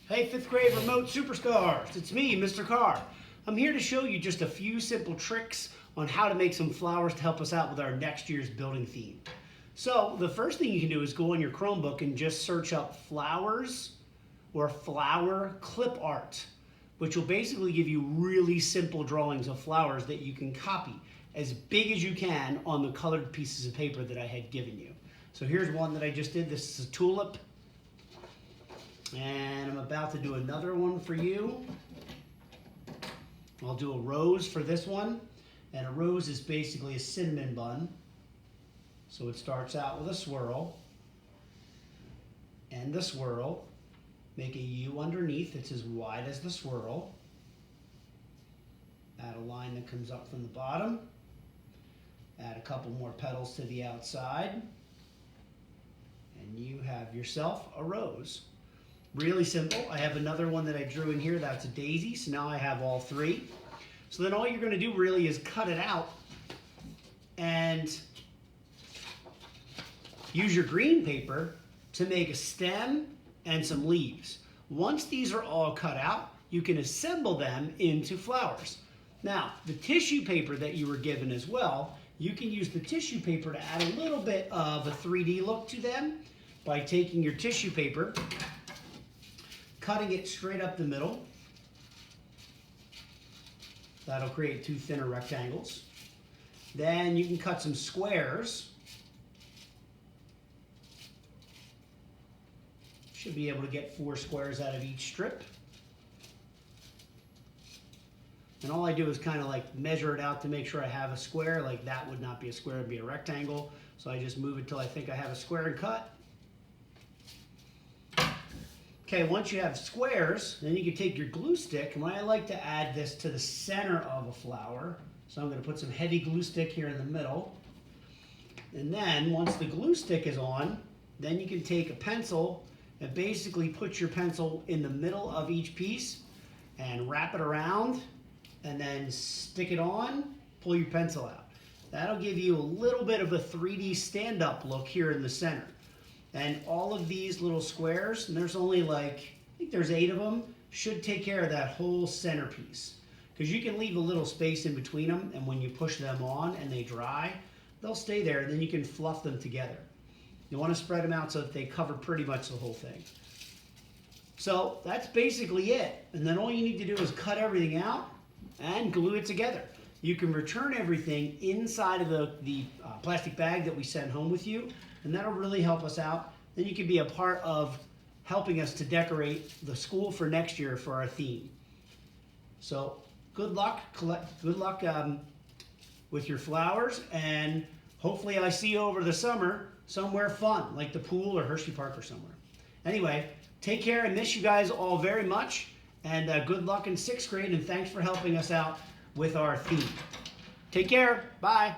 Hey, 5th grade remote superstars. It's me, Mr. Carr. I'm here to show you just a few simple tricks on how to make some flowers to help us out with our next year's building theme. So the first thing you can do is go on your Chromebook and just search up flowers or flower clip art, which will basically give you really simple drawings of flowers that you can copy as big as you can on the colored pieces of paper that I had given you. So here's one that I just did. This is a tulip. And I'm about to do another one for you. I'll do a rose for this one. And a rose is basically a cinnamon bun. So it starts out with a swirl. And the swirl. Make a U underneath. It's as wide as the swirl. Add a line that comes up from the bottom. Add a couple more petals to the outside. And you have yourself a rose. Really simple. I have another one that I drew in here. That's a daisy. So now I have all three. So then all you're going to do really is cut it out and use your green paper to make a stem and some leaves. Once these are all cut out, you can assemble them into flowers. Now, the tissue paper that you were given as well, you can use the tissue paper to add a little bit of a 3D look to them by taking your tissue paper, cutting it straight up the middle. That'll create two thinner rectangles. Then you can cut some squares. Should be able to get 4 squares out of each strip. And all I do is kind of like measure it out to make sure I have a square. Like that would not be a square, it would be a rectangle. So I just move it till I think I have a square and cut. Okay, once you have squares, then you can take your glue stick, and I like to add this to the center of a flower. So I'm going to put some heavy glue stick here in the middle. And then once the glue stick is on, then you can take a pencil and basically put your pencil in the middle of each piece and wrap it around and then stick it on, pull your pencil out. That'll give you a little bit of a 3D stand-up look here in the center. And all of these little squares, and there's only like, I think there's 8 of them, should take care of that whole centerpiece. Because you can leave a little space in between them, and when you push them on and they dry, they'll stay there, and then you can fluff them together. You want to spread them out so that they cover pretty much the whole thing. So that's basically it. And then all you need to do is cut everything out and glue it together. You can return everything inside of the plastic bag that we sent home with you, and that'll really help us out. Then you can be a part of helping us to decorate the school for next year for our theme. So good luck with your flowers, and hopefully I see you over the summer somewhere fun, like the pool or Hershey Park or somewhere. Anyway, take care. I miss you guys all very much, and good luck in 6th grade, and thanks for helping us out with our theme. Take care. Bye.